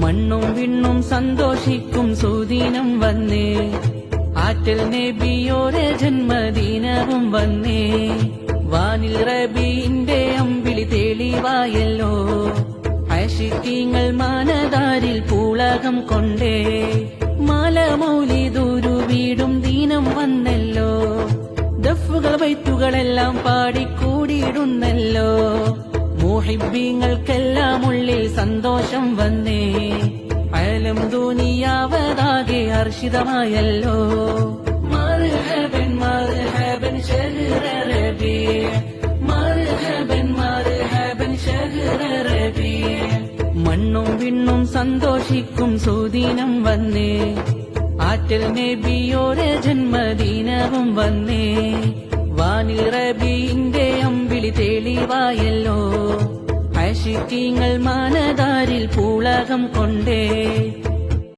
മണ്ണും വിണ്ണും സന്തോഷിക്കും സുദിനം വന്നേ, ആറ്റൽ നബിയോരെ ജന്മദിനവും വന്നേ. വാനിൽ റബീന്റെ അമ്പിളി തെളിവായല്ലോ, ആശിക്കീങ്ങൾ മാനദാരിൽ പൂളകം കൊണ്ടേ. മാലമൗലിദൂരു വീടും ദീനം വന്നല്ലോ, ദഫുകൾ വൈത്തുകളെല്ലാം പാടിക്കൂടിയിടുന്നല്ലോ. മുഹിബ്ബീങ്ങൾക്കെല്ലാം ഉള്ളിൽ സന്തോഷം വന്നേ, അലം ദുനിയാവതാകെ ഹർഷിതമായല്ലോ. മർഹബൻ മർഹബൻ ശഹ്റ റബീഅ്, മർഹബൻ മർഹബൻ ശഹ്റ റബീഅ്. മണ്ണും വിണ്ണും സന്തോഷിക്കും സുദിനം വന്നേ, ആറ്റൽ നബിയോരെ ജന്മദിനവും വന്നേ. വാനിൽ റബീന്റെ അമ്പിളി തെളിവായല്ലോ, ആശിക്കീങ്ങൾ മാനദാരിൽ പൂളകം കൊണ്ടേ.